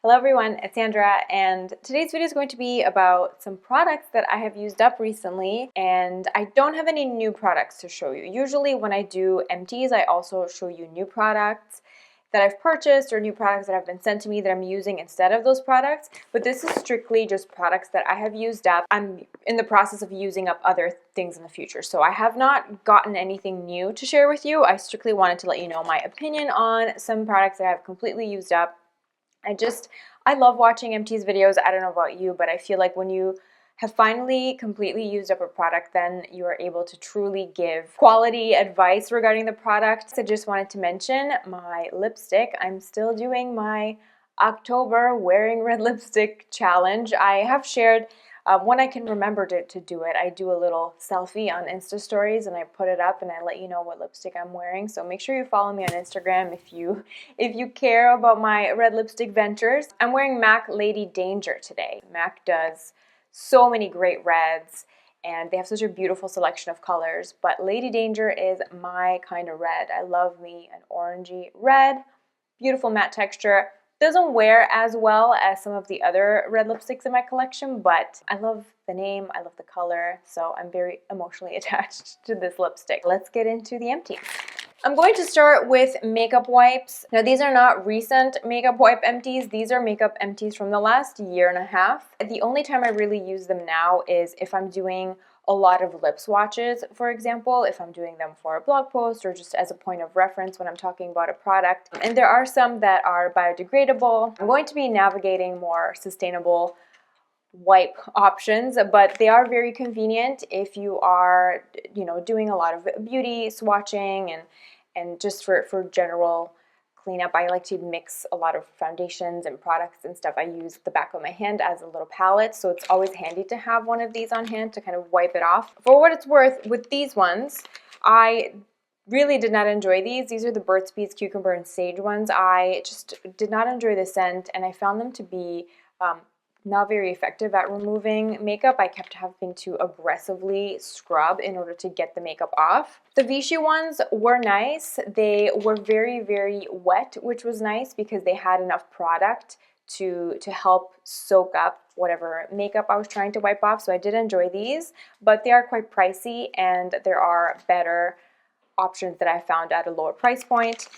Hello everyone, it's Sandra, and today's video is going to be about some products that I have used up recently, and I don't have any new products to show you. Usually when I do empties, I also show you new products that I've purchased or new products that have been sent to me that I'm using instead of those products, but this is strictly just products that I have used up. I'm in the process of using up other things in the future, so I have not gotten anything new to share with you. I strictly wanted to let you know my opinion on some products that I've completely used up. I love watching empties videos. I don't know about you, but I feel like when you have finally completely used up a product, then you are able to truly give quality advice regarding the product. So I just wanted to mention my lipstick. I'm still doing my October wearing red lipstick challenge. I have shared when I can remember to do it, I do a little selfie on Insta stories and I put it up and I let you know what lipstick I'm wearing. So make sure you follow me on Instagram if you care about my red lipstick ventures. I'm wearing MAC Lady Danger today. MAC does so many great reds and they have such a beautiful selection of colors, but Lady Danger is my kind of red. I love me an orangey red, beautiful matte texture. Doesn't wear as well as some of the other red lipsticks in my collection, but I love the name, I love the color, so I'm very emotionally attached to this lipstick. Let's get into the empties. I'm going to start with makeup wipes. Now these are not recent makeup wipe empties, these are makeup empties from the last year and a half. The only time I really use them now is if I'm doing a lot of lip swatches, for example, if I'm doing them for a blog post or just as a point of reference when I'm talking about a product. And there are some that are biodegradable. I'm going to be navigating more sustainable wipe options, but they are very convenient if you are, doing a lot of beauty swatching and just for general cleanup. I like to mix a lot of foundations and products and stuff. I use the back of my hand as a little palette, so it's always handy to have one of these on hand to kind of wipe it off. For what it's worth, with these ones, I really did not enjoy these. These are the Burt's Bees Cucumber and Sage ones. I just did not enjoy the scent, and I found them to be not very effective at removing makeup. I kept having to aggressively scrub in order to get the makeup off. The Vichy ones were nice. They were very, very wet, which was nice because they had enough product to help soak up whatever makeup I was trying to wipe off. So I did enjoy these, but they are quite pricey and there are better options that I found at a lower price point.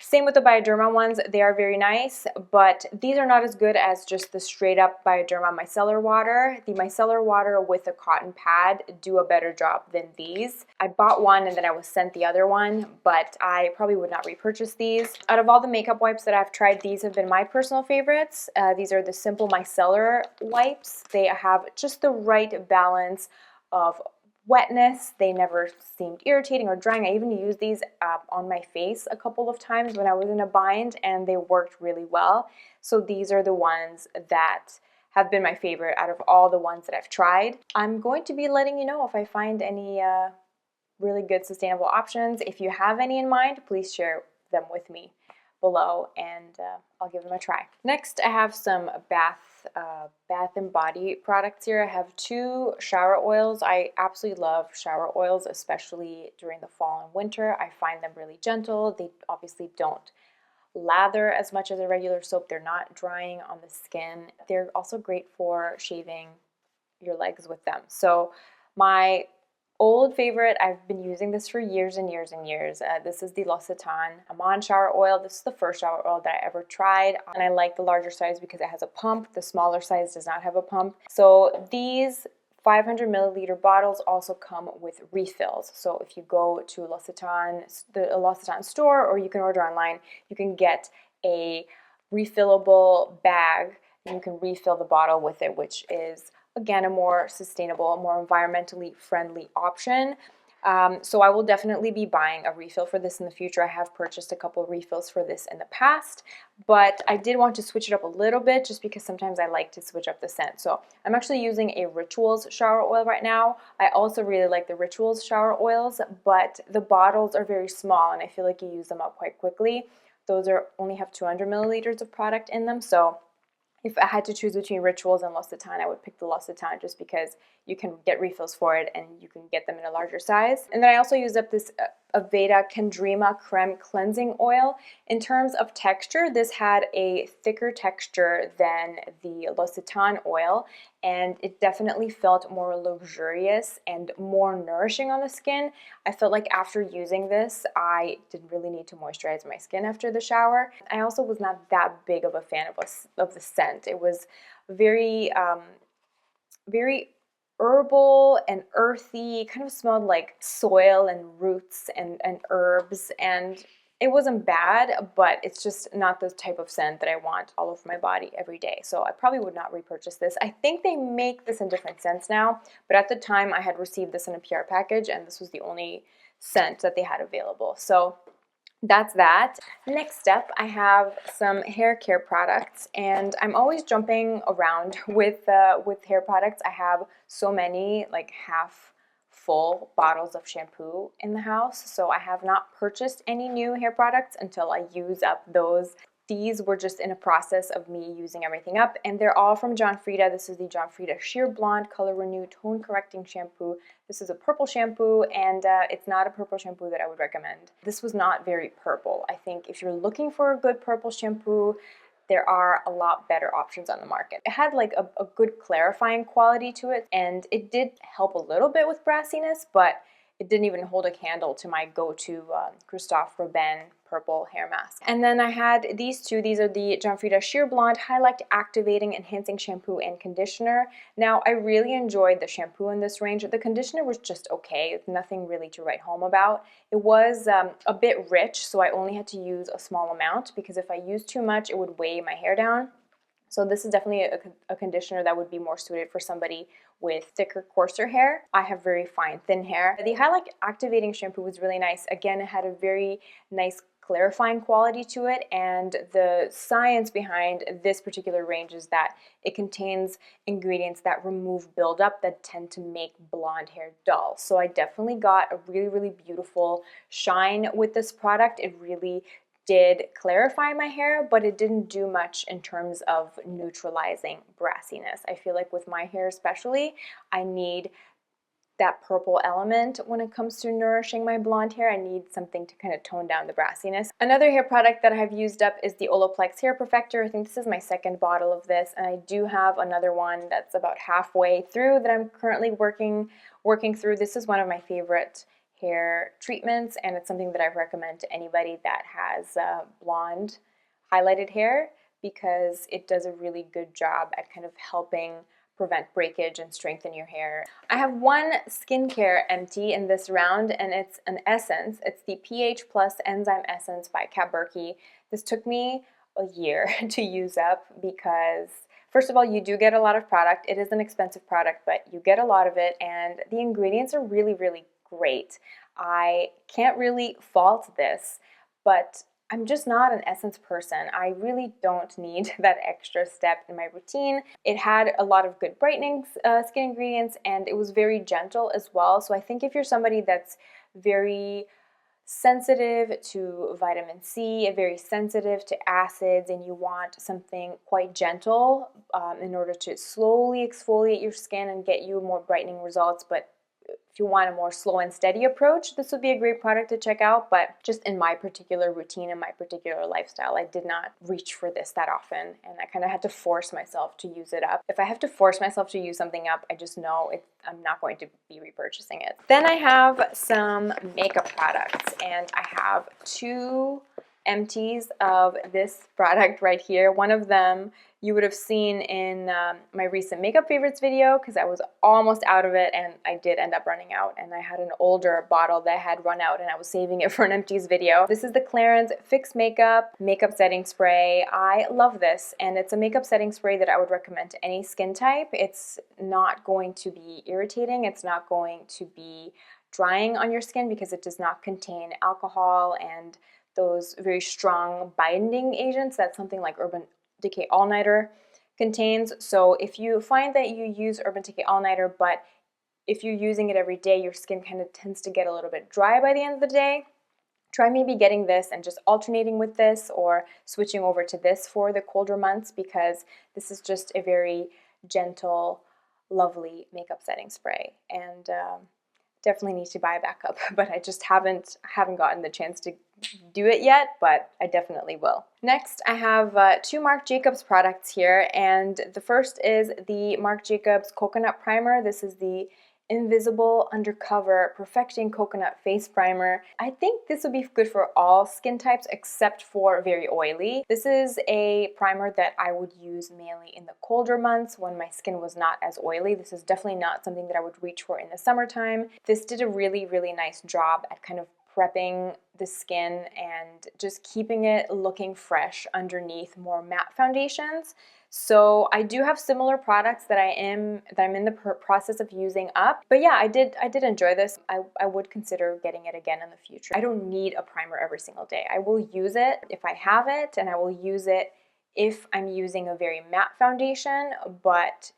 Same with the Bioderma ones. They are very nice, but these are not as good as just the straight up Bioderma micellar water. The micellar water with a cotton pad do a better job than these. I bought one and then I was sent the other one, but I probably would not repurchase these. Out of all the makeup wipes that I've tried, these have been my personal favorites. These are the Simple Micellar wipes. They have just the right balance of wetness. They never seemed irritating or drying. I even used these on my face a couple of times when I was in a bind and they worked really well. So these are the ones that have been my favorite out of all the ones that I've tried. I'm going to be letting you know if I find any really good sustainable options. If you have any in mind, please share them with me below and I'll give them a try. Next, I have some bath and body products here. I have two shower oils. I absolutely love shower oils, especially during the fall and winter. I find them really gentle. They obviously don't lather as much as a regular soap. They're not drying on the skin. They're also great for shaving your legs with them. So my old favorite, I've been using this for years and years and years. This is the L'Occitane Amande shower oil. This is the first shower oil that I ever tried, and I like the larger size because it has a pump. The smaller size does not have a pump. So these 500 milliliter bottles also come with refills. So if you go to the L'Occitane store, or you can order online, you can get a refillable bag and you can refill the bottle with it, which is again a more sustainable, more environmentally friendly option. So I will definitely be buying a refill for this in the future. I have purchased a couple of refills for this in the past, but I did want to switch it up a little bit just because sometimes I like to switch up the scent. So I'm actually using a Rituals shower oil right now. I also really like the Rituals shower oils, but the bottles are very small and I feel like you use them up quite quickly. Those only have 200 milliliters of product in them, so if I had to choose between Rituals and L'Occitane, I would pick the L'Occitane just because you can get refills for it and you can get them in a larger size. And then I also use up this Aveda Candrima Creme Cleansing Oil. In terms of texture, this had a thicker texture than the L'Occitane oil, and it definitely felt more luxurious and more nourishing on the skin. I felt like after using this, I didn't really need to moisturize my skin after the shower. I also was not that big of a fan of the scent. It was very, very herbal and earthy, kind of smelled like soil and roots and herbs, and it wasn't bad, but it's just not the type of scent that I want all over my body every day. So I probably would not repurchase this. I think they make this in different scents now, but at the time I had received this in a PR package and this was the only scent that they had available. So that's that. Next up, I have some hair care products, and I'm always jumping around with hair products. I have so many, like half full bottles of shampoo in the house, so I have not purchased any new hair products until I use up those. These were just in a process of me using everything up, and they're all from John Frieda. This is the John Frieda Sheer Blonde Color Renew Tone Correcting Shampoo. This is a purple shampoo, and it's not a purple shampoo that I would recommend. This was not very purple. I think if you're looking for a good purple shampoo, there are a lot better options on the market. It had like a good clarifying quality to it, and it did help a little bit with brassiness, but it didn't even hold a candle to my go-to Christophe Robin purple hair mask. And then I had these two. These are the John Frieda Sheer Blonde Highlight Activating Enhancing Shampoo and Conditioner. Now, I really enjoyed the shampoo in this range. The conditioner was just okay. Nothing really to write home about. It was a bit rich, so I only had to use a small amount because if I used too much, it would weigh my hair down. So this is definitely a conditioner that would be more suited for somebody with thicker, coarser hair. I have very fine, thin hair. The Highlight Activating Shampoo was really nice. Again, it had a very nice clarifying quality to it, and the science behind this particular range is that it contains ingredients that remove buildup that tend to make blonde hair dull. So I definitely got a really, really beautiful shine with this product. It really did clarify my hair, but it didn't do much in terms of neutralizing brassiness. I feel like with my hair especially, I need that purple element when it comes to nourishing my blonde hair. I need something to kind of tone down the brassiness. Another hair product that I have used up is the Olaplex Hair Perfector. I think this is my second bottle of this, and I do have another one that's about halfway through that I'm currently working through. This is one of my favorite hair treatments, and it's something that I recommend to anybody that has blonde highlighted hair because it does a really good job at kind of helping prevent breakage and strengthen your hair. I have one skincare empty in this round, and it's an essence. It's the pH Plus Enzyme Essence by Burki. This took me a year to use up because first of all, you do get a lot of product. It is an expensive product, but you get a lot of it, and the ingredients are really, really great. I can't really fault this, but I'm just not an essence person. I really don't need that extra step in my routine. It had a lot of good brightening skin ingredients, and it was very gentle as well. So I think if you're somebody that's very sensitive to vitamin C, very sensitive to acids, and you want something quite gentle in order to slowly exfoliate your skin and get you more brightening results, but if you want a more slow and steady approach, this would be a great product to check out, but just in my particular routine and my particular lifestyle, I did not reach for this that often, and I kind of had to force myself to use it up. If I have to force myself to use something up, I just know I'm not going to be repurchasing it. Then I have some makeup products, and I have two empties of this product right here. One of them you would have seen in my recent makeup favorites video because I was almost out of it, and I did end up running out, and I had an older bottle that had run out and I was saving it for an empties video. This is the Clarins Fix Makeup Setting Spray. I love this, and it's a makeup setting spray that I would recommend to any skin type. It's not going to be irritating. It's not going to be drying on your skin because it does not contain alcohol and those very strong binding agents that something like Urban Decay All Nighter contains. So if you find that you use Urban Decay All Nighter, but if you're using it every day, your skin kind of tends to get a little bit dry by the end of the day, try maybe getting this and just alternating with this or switching over to this for the colder months, because this is just a very gentle, lovely makeup setting spray. And definitely need to buy a backup, but I just haven't gotten the chance to do it yet, but I definitely will. Next, I have two Marc Jacobs products here, and the first is the Marc Jacobs Coconut Primer. This is the Invisible Undercover Perfecting Coconut Face Primer. I think this would be good for all skin types except for very oily. This is a primer that I would use mainly in the colder months when my skin was not as oily. This is definitely not something that I would reach for in the summertime. This did a really, really nice job at kind of prepping the skin and just keeping it looking fresh underneath more matte foundations. So I do have similar products that I'm in the process of using up. But yeah, I did enjoy this. I would consider getting it again in the future. I don't need a primer every single day. I will use it if I have it, and I will use it if I'm using a very matte foundation, but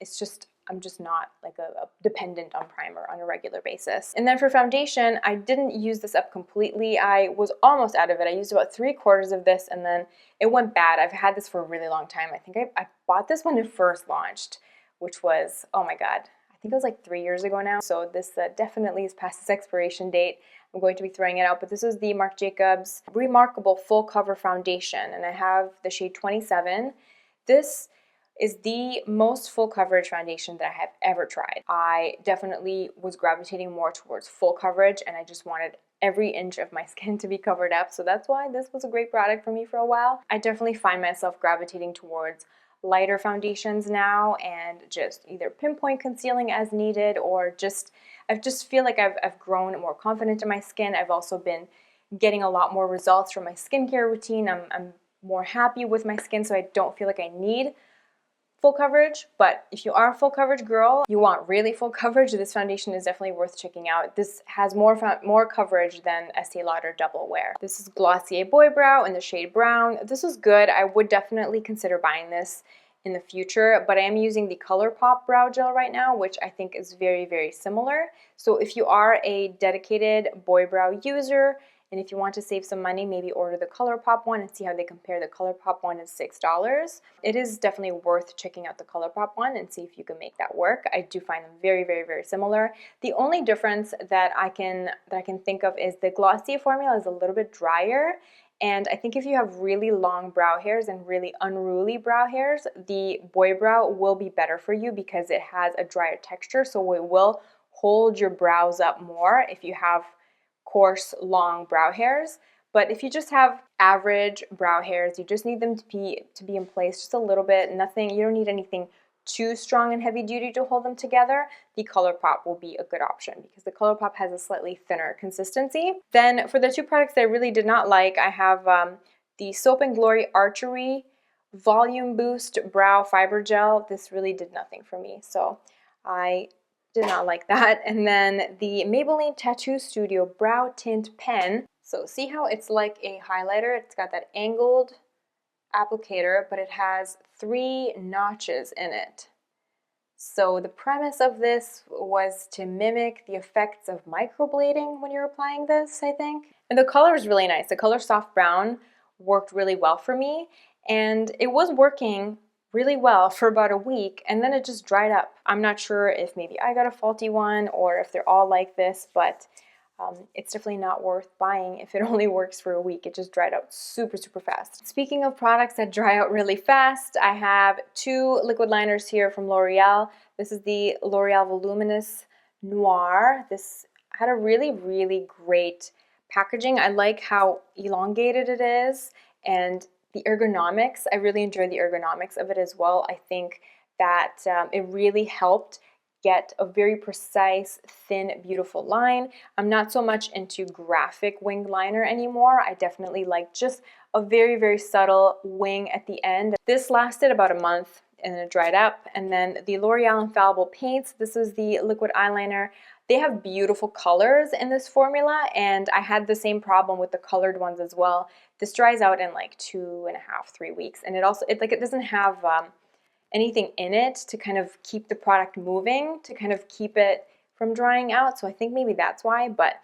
I'm just not like a dependent on primer on a regular basis. And then for foundation, I didn't use this up completely. I was almost out of it. I used about 3/4 of this and then it went bad. I've had this for a really long time. I think I bought this when it first launched, which was, oh my God, I think it was like 3 years ago now. So this definitely is past its expiration date. I'm going to be throwing it out, but this is the Marc Jacobs Remarcable Full Cover Foundation, and I have the shade 27. This is the most full coverage foundation that I have ever tried. I definitely was gravitating more towards full coverage, and I just wanted every inch of my skin to be covered up, so that's why this was a great product for me for a while. I definitely find myself gravitating towards lighter foundations now and just either pinpoint concealing as needed, or I just feel like I've grown more confident in my skin. I've also been getting a lot more results from my skincare routine. I'm more happy with my skin, so I don't feel like I need full coverage. But if you are a full coverage girl, you want really full coverage, this foundation is definitely worth checking out. This has more coverage than Estee Lauder Double Wear. This is Glossier Boy Brow in the shade Brown. This is good. I would definitely consider buying this in the future, but I am using the Colourpop brow gel right now, which I think is very, very similar. So if you are a dedicated boy brow user, and if you want to save some money, maybe order the Colourpop one and see how they compare. The Colourpop one is $6. It is definitely worth checking out the Colourpop one and see if you can make that work. I do find them very, very, very similar. The only difference that I can think of is the Glossier formula is a little bit drier. And I think if you have really long brow hairs and really unruly brow hairs, the Boy Brow will be better for you because it has a drier texture, so it will hold your brows up more if you have coarse, long brow hairs. But if you just have average brow hairs, you just need them to be in place just a little bit. You don't need anything too strong and heavy duty to hold them together. The Colourpop will be a good option because the Colourpop has a slightly thinner consistency. Then for the two products that I really did not like, I have the Soap & Glory Archery Volume Boost Brow Fiber Gel. This really did nothing for me, so I did not like that. And then the Maybelline Tattoo Studio Brow Tint Pen. So see how it's like a highlighter? It's got that angled applicator, but it has 3 notches in it. So the premise of this was to mimic the effects of microblading when you're applying this, I think. And the color is really nice. The color Soft Brown worked really well for me, and it was working really well for about a week, and then it just dried up. I'm not sure if maybe I got a faulty one or if they're all like this, but it's definitely not worth buying if it only works for a week. It just dried out super, super fast. Speaking of products that dry out really fast, I have 2 liquid liners here from L'Oreal. This is the L'Oreal Voluminous Noir. This had a really, really great packaging. I like how elongated it is, and the ergonomics. I really enjoy the ergonomics of it as well. I think that it really helped get a very precise, thin, beautiful line. I'm not so much into graphic winged liner anymore. I definitely like just a very, very subtle wing at the end. This lasted about a month and it dried up. And then the L'Oreal Infallible Paints. This is the liquid eyeliner. They have beautiful colors in this formula, and I had the same problem with the colored ones as well. This dries out in like 2.5, 3 weeks, and it doesn't have anything in it to kind of keep the product moving, to kind of keep it from drying out. So I think maybe that's why, but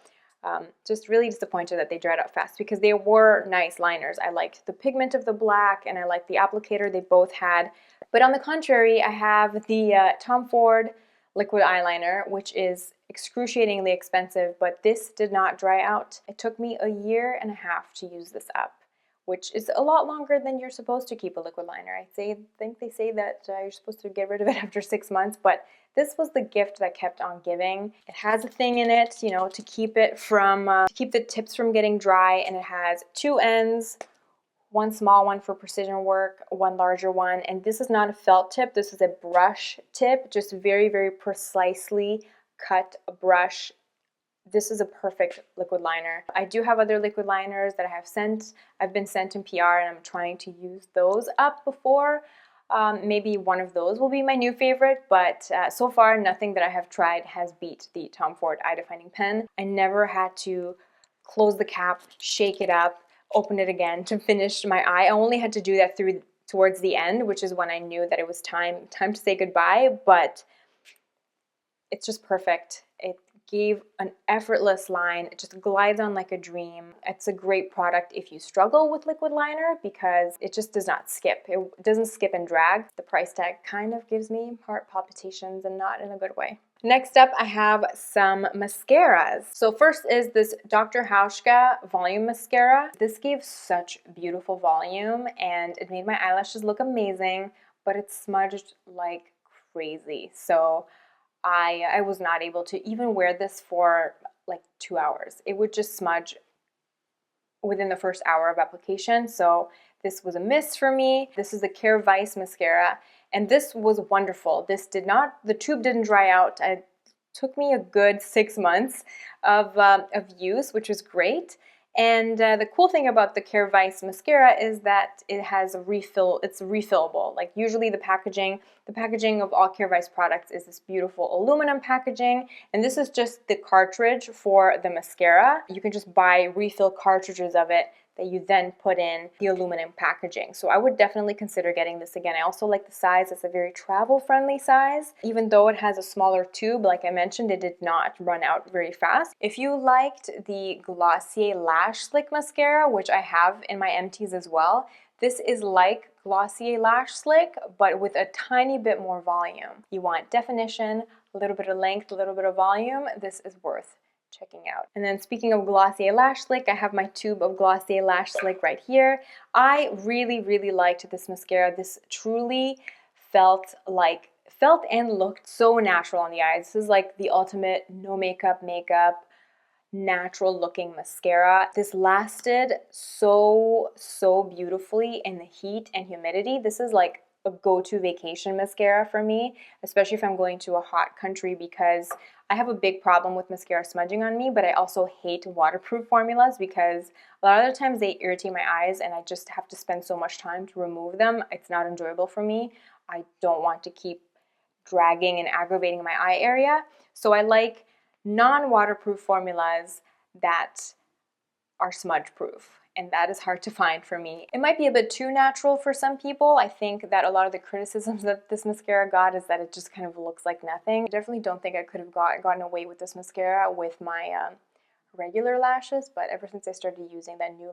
just really disappointed that they dried out fast because they were nice liners. I liked the pigment of the black and I liked the applicator they both had. But on the contrary, I have the Tom Ford liquid eyeliner, which is excruciatingly expensive, but this did not dry out. It took me 1.5 years to use this up, which is a lot longer than you're supposed to keep a liquid liner. I think they say that you're supposed to get rid of it after 6 months, but this was the gift that kept on giving. It has a thing in it, you know, to keep it from, to keep the tips from getting dry, and it has 2 ends, one small one for precision work, one larger one, and this is not a felt tip, this is a brush tip, just very, very precisely cut brush. This is a perfect liquid liner. I do have other liquid liners that I've been sent in PR, and I'm trying to use those up before. Maybe one of those will be my new favorite, but so far nothing that I have tried has beat the Tom Ford Eye Defining Pen. I never had to close the cap, shake it up, open it again to finish my eye. I only had to do that towards the end, which is when I knew that it was time to say goodbye, but it's just perfect. It gave an effortless line. It just glides on like a dream. It's a great product if you struggle with liquid liner because it just does not skip. It doesn't skip and drag. The price tag kind of gives me heart palpitations, and not in a good way. Next up, I have some mascaras. So first is this Dr. Hauschka Volume Mascara. This gave such beautiful volume, and it made my eyelashes look amazing, but it smudged like crazy. So I was not able to even wear this for like 2 hours. It would just smudge within the first hour of application. So this was a miss for me. This is the Care Vice mascara, and this was wonderful. The tube didn't dry out. It took me a good 6 months of use, which was great. And the cool thing about the Care Vice mascara is that it has a refill. It's refillable. Like usually the packaging of all Care Vice products is this beautiful aluminum packaging, and this is just the cartridge for the mascara. You can just buy refill cartridges of it that you then put in the aluminum packaging. So I would definitely consider getting this again. I also like the size. It's a very travel-friendly size. Even though it has a smaller tube, like I mentioned, it did not run out very fast. If you liked the Glossier Lash Slick Mascara, which I have in my empties as well, this is like Glossier Lash Slick, but with a tiny bit more volume. You want definition, a little bit of length, a little bit of volume, this is worth checking out. And then speaking of Glossier Lash Slick, I have my tube of Glossier Lash Slick right here. I really, really liked this mascara. This truly felt and looked so natural on the eyes. This is like the ultimate no makeup, natural looking mascara. This lasted so beautifully in the heat and humidity. This is like a go-to vacation mascara for me, especially if I'm going to a hot country, because I have a big problem with mascara smudging on me, but I also hate waterproof formulas because a lot of the times they irritate my eyes and I just have to spend so much time to remove them. It's not enjoyable for me. I don't want to keep dragging and aggravating my eye area. So I like non-waterproof formulas that are smudge proof, and that is hard to find for me. It might be a bit too natural for some people. I think that a lot of the criticisms that this mascara got is that it just kind of looks like nothing. I definitely don't think I could have gotten away with this mascara with my regular lashes, but ever since I started using that new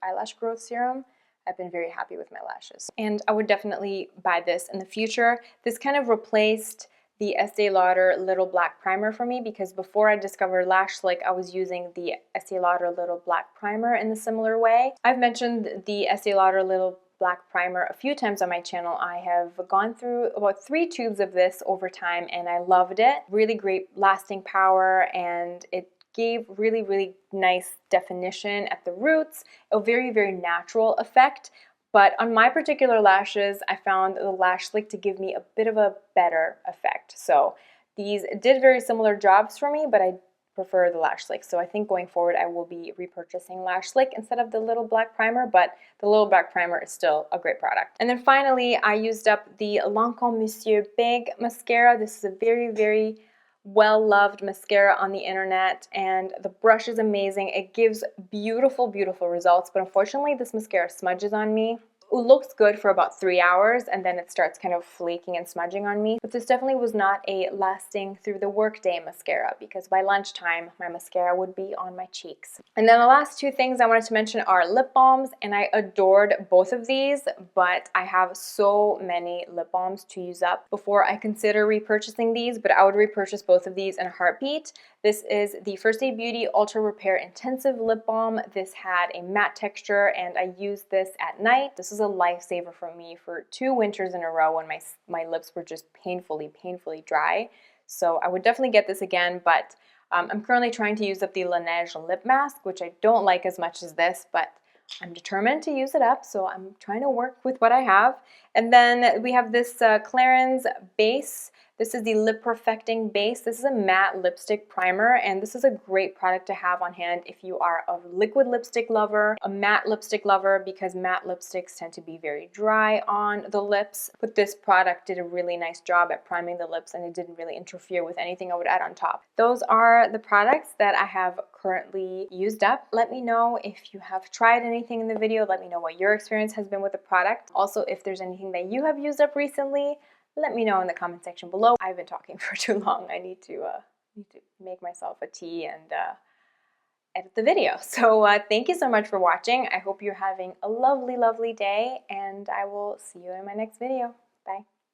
eyelash growth serum, I've been very happy with my lashes. And I would definitely buy this in the future. This kind of replaced the Estee Lauder Little Black Primer for me, because before I discovered Lash Slick, I was using the Estee Lauder Little Black Primer in a similar way. I've mentioned the Estee Lauder Little Black Primer a few times on my channel. I have gone through about 3 tubes of this over time, and I loved it. Really great lasting power, and it gave really nice definition at the roots, a very natural effect. But on my particular lashes, I found the Lash Slick to give me a bit of a better effect. So these did very similar jobs for me, but I prefer the Lash Slick. So I think going forward, I will be repurchasing Lash Slick instead of the Little Black Primer, but the Little Black Primer is still a great product. And then finally, I used up the Lancôme Monsieur Big Mascara. This is a very well-loved mascara on the internet, and the brush is amazing. It gives beautiful results, but unfortunately this mascara smudges on me. looks good for about 3 hours, and then it starts kind of flaking and smudging on me. But this definitely was not a lasting through the workday mascara, because by lunchtime my mascara would be on my cheeks. And then the last two things I wanted to mention are lip balms, and I adored both of these, but I have so many lip balms to use up before I consider repurchasing these, but I would repurchase both of these in a heartbeat. This is the First Aid Beauty Ultra Repair Intensive Lip Balm. This had a matte texture, and I used this at night. This is a lifesaver for me for 2 winters in a row when my lips were just painfully dry. So I would definitely get this again, but I'm currently trying to use up the Laneige lip mask, which I don't like as much as this, but I'm determined to use it up, so I'm trying to work with what I have. And then we have this Clarins base. This is the Lip Perfecting Base. This is a matte lipstick primer, and this is a great product to have on hand if you are a liquid lipstick lover, a matte lipstick lover, because matte lipsticks tend to be very dry on the lips. But this product did a really nice job at priming the lips, and it didn't really interfere with anything I would add on top. Those are the products that I have currently used up. Let me know if you have tried anything in the video. Let me know what your experience has been with the product. Also, if there's anything that you have used up recently, let me know in the comment section below. I've been talking for too long. I need to make myself a tea and edit the video. So thank you so much for watching. I hope you're having a lovely, lovely day, and I will see you in my next video. Bye.